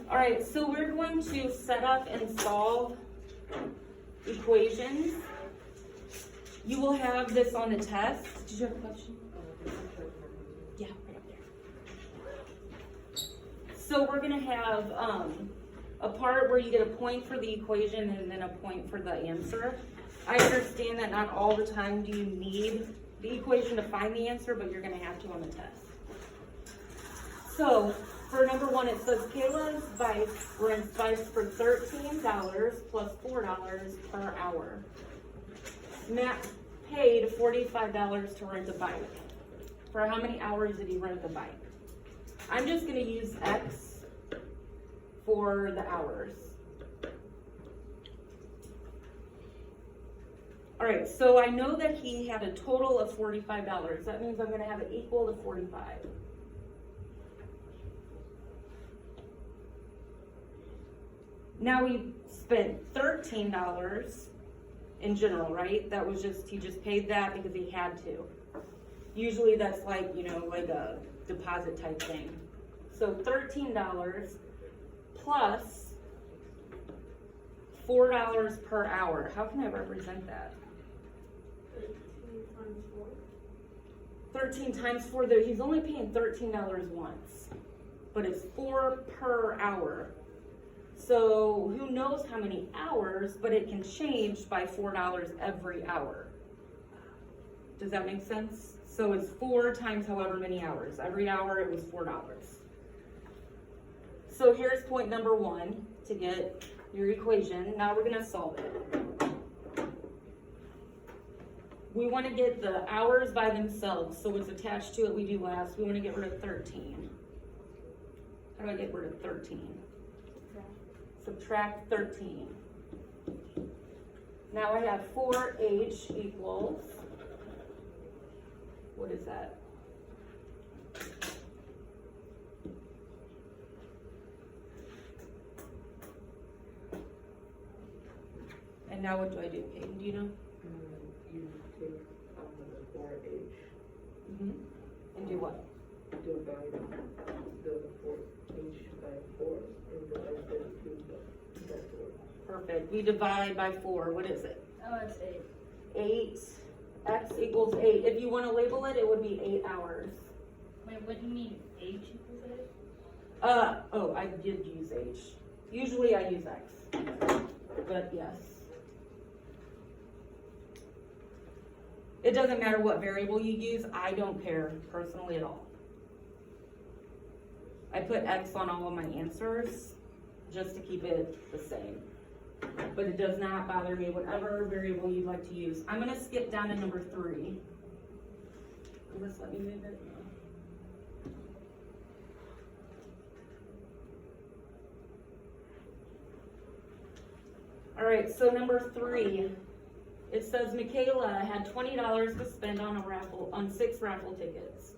All right, so we're going to set up and solve equations. You will have this on the test. Did you have a question? Yeah, right up there. So we're gonna have a part where you get a point for the equation and then a point for the answer. I understand that not all the time do you need the equation to find the answer, but you're gonna have to on the test. So for number one, it says Kayla's bike rents bikes for $13 plus $4 per hour. Matt paid $45 to rent a bike. For how many hours did he rent the bike? I'm just gonna use X for the hours. All right, so I know that he had a total of $45. That means I'm gonna have it equal to 45. Now we spent $13 in general, right? That was just, he just paid that because he had to. Usually that's like, you know, like a deposit type thing. So $13 plus $4 per hour. How can I represent that? 13 times 4, he's only paying $13 once, but it's 4 per hour. So who knows how many hours, but it can change by $4 every hour. Does that make sense? So it's 4 times however many hours. Every hour it was $4. So here's point number one to get your equation. Now we're gonna solve it. We want to get the hours by themselves, so what's attached to it we do last. We want to get rid of 13. How do I get rid of 13? Subtract 13. Now I have 4h equals, what is that? And now what do I do, Peyton? Do you know? You take the 4h. And do what? Divide the 4h by 4 and divide 32 by 4. Perfect. We divide by 4. What is it? Oh, it's 8. 8. X equals 8. If you want to label it, it would be 8 hours. Wait, what do you mean? H equals 8? Oh, I did use H. Usually I use X. But yes. It doesn't matter what variable you use. I don't care personally at all. I put X on all of my answers just to keep it the same. But it does not bother me, whatever variable you'd like to use. I'm gonna skip down to number 3. Will this let me move it? All right, so number 3. It says Michaela had $20 to spend on 6 raffle tickets.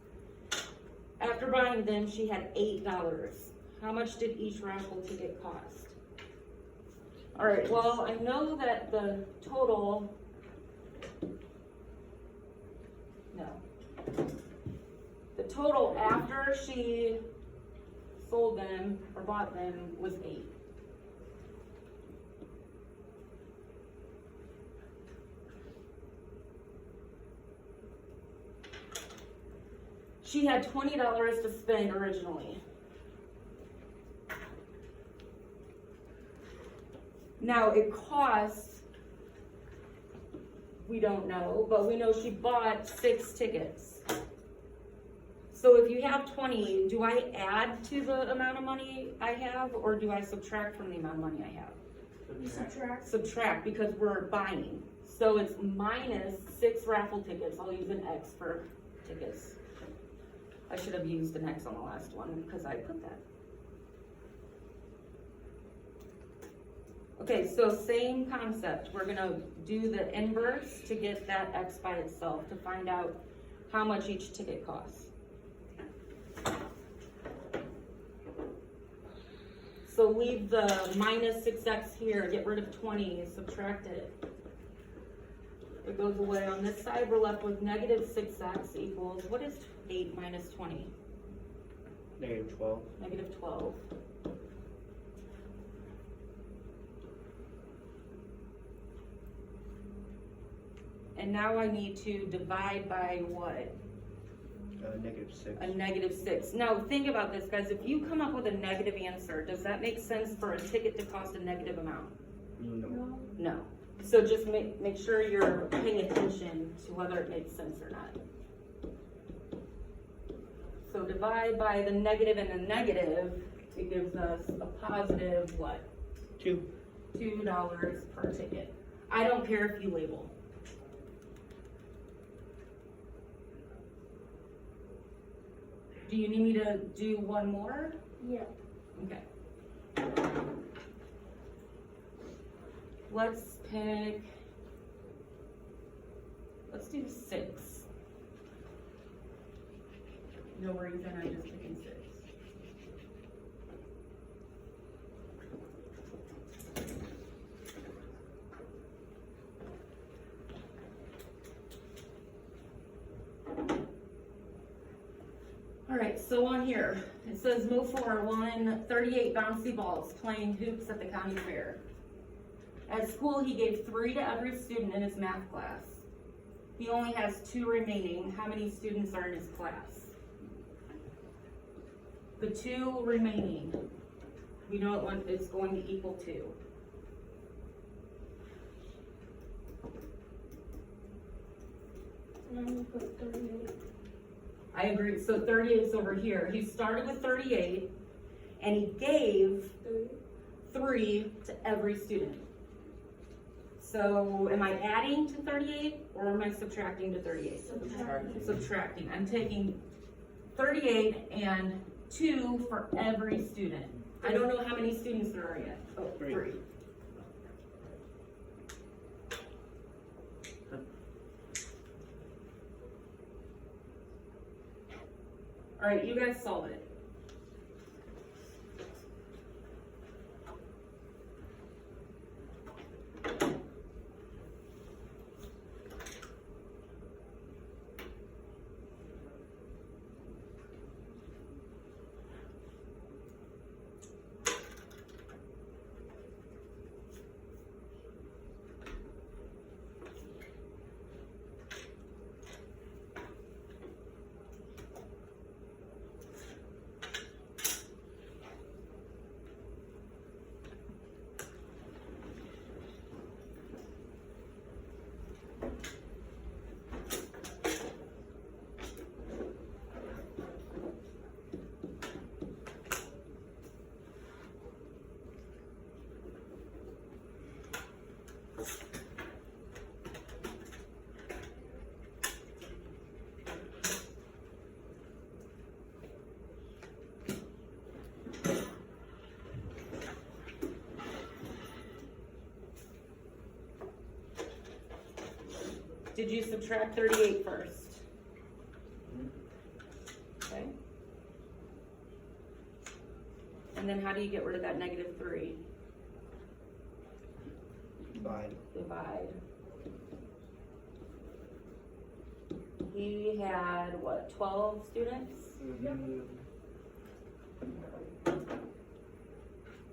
After buying them, she had $8. How much did each raffle ticket cost? All right, well, I know that the total, the total after she sold them or bought them was 8. She had $20 to spend originally. Now it costs, we don't know, but we know she bought 6 tickets. So if you have 20, do I add to the amount of money I have, or do I subtract from the amount of money I have? You subtract. Subtract, because we're buying. So it's minus 6 raffle tickets. I'll use an X for tickets. I should have used an X on the last one because I put that. Okay, so same concept. We're gonna do the inverse to get that X by itself to find out how much each ticket costs. So leave the minus 6X here, get rid of 20, subtract it. It goes away. On this side, we're left with negative 6X equals, what is 8 minus 20? Negative 12. Negative 12. And now I need to divide by what? -6. A -6. Now, think about this, guys. If you come up with a negative answer, does that make sense for a ticket to cost a negative amount? No. No. So just make sure you're paying attention to whether it makes sense or not. So divide by the negative and the negative, it gives us a positive what? 2. $2 per ticket. I don't care if you label. Do you need me to do one more? Yeah. Okay. Let's do 6. No reason, I'm just picking 6. All right, so on here, it says Mo 4 won 38 bouncy balls playing hoops at the county fair. At school, he gave 3 to every student in his math class. He only has 2 remaining. How many students are in his class? The 2 remaining, we know it's going to equal 2. And I'm gonna put 38. I agree, so 38 is over here. He started with 38, and he gave 3 to every student. So am I adding to 38 or am I subtracting to 38? Subtracting. I'm taking 38 and 2 for every student. I don't know how many students there are yet. Oh, 3. All right, you guys solve it. Did you subtract 38 first? Okay. And then how do you get rid of that -3? Divide. He had, what, 12 students? Mhm.